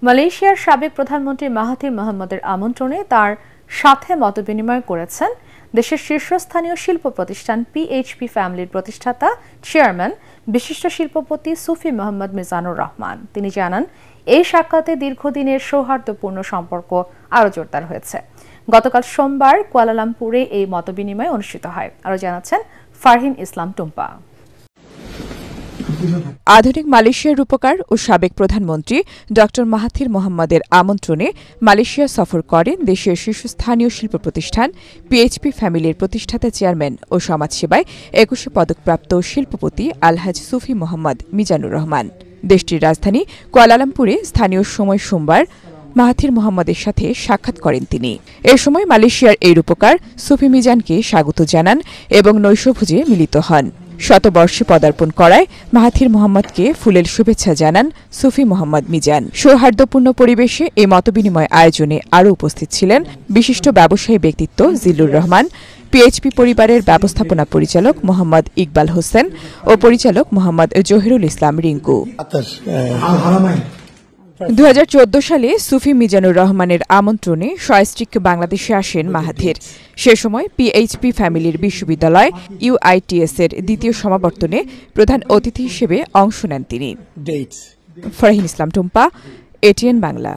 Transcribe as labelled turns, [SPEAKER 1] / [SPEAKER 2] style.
[SPEAKER 1] মালয়েশিয়ার সাবেক প্রধানমন্ত্রী মাহাথির মোহাম্মদের আমন্ত্রণে তার সাথে মতবিনিময় করেছেন দেশের শীর্ষস্থানীয় শিল্প প্রতিষ্ঠান পিএইচপি ফ্যামিলির প্রতিষ্ঠাতা চেয়ারম্যান বিশিষ্ট শিল্পপতি সুফি মোহাম্মদ মিজানুর রহমান। তিনি জানান, এই সাক্ষাতে দীর্ঘদিনের সৌহার্দ্যপূর্ণ সম্পর্ক আরও জোরদার হয়েছে। গতকাল সোমবার কুয়ালালামপুরে এই মতবিনিময় অনুষ্ঠিত হয়। আরও জানাচ্ছেন ফারহিন ইসলাম টুম্পা।
[SPEAKER 2] আধুনিক মালয়েশিয়ার রূপকার ও সাবেক প্রধানমন্ত্রী ড মাহাথির মোহাম্মদের আমন্ত্রণে মালয়েশিয়া সফর করেন দেশের শীর্ষস্থানীয় শিল্প প্রতিষ্ঠান পিএইচপি ফ্যামিলির প্রতিষ্ঠাতা চেয়ারম্যান ও সমাজসেবায় ২১ পদকপ্রাপ্ত শিল্পপতি আলহাজ সুফি মোহাম্মদ মিজানুর রহমান। দেশটির রাজধানী কুয়ালালামপুরে স্থানীয় সময় সোমবার মাহাথির মোহাম্মদের সাথে সাক্ষাৎ করেন তিনি। এ সময় মালয়েশিয়ার এই রূপকার সুফি মিজানকে স্বাগত জানান এবং নৈশভোজে মিলিত হন। শতবর্ষে পদার্পণ করায় মাহাথির মোহাম্মদকে ফুলেল শুভেচ্ছা জানান সুফি মোহাম্মদ মিজান। সৌহার্দ্যপূর্ণ পরিবেশে এই মতবিনিময় আয়োজনে আরও উপস্থিত ছিলেন বিশিষ্ট ব্যবসায়ী ব্যক্তিত্ব জিল্লুর রহমান, পিএইচপি পরিবারের ব্যবস্থাপনা পরিচালক মোহাম্মদ ইকবাল হোসেন ও পরিচালক মোহাম্মদ জহিরুল ইসলাম রিঙ্কু। ২০১৪ সালে সুফি মিজানুর রহমানের আমন্ত্রণে সস্ত্রীক বাংলাদেশে আসেন মাহাথির। সে সময় পিএইচপি ফ্যামিলির বিশ্ববিদ্যালয় ইউআইটিএস এর দ্বিতীয় সমাবর্তনে প্রধান অতিথি হিসেবে অংশ নেন তিনি। ফারহিন ইসলাম টুম্পা, এটিএন বাংলা।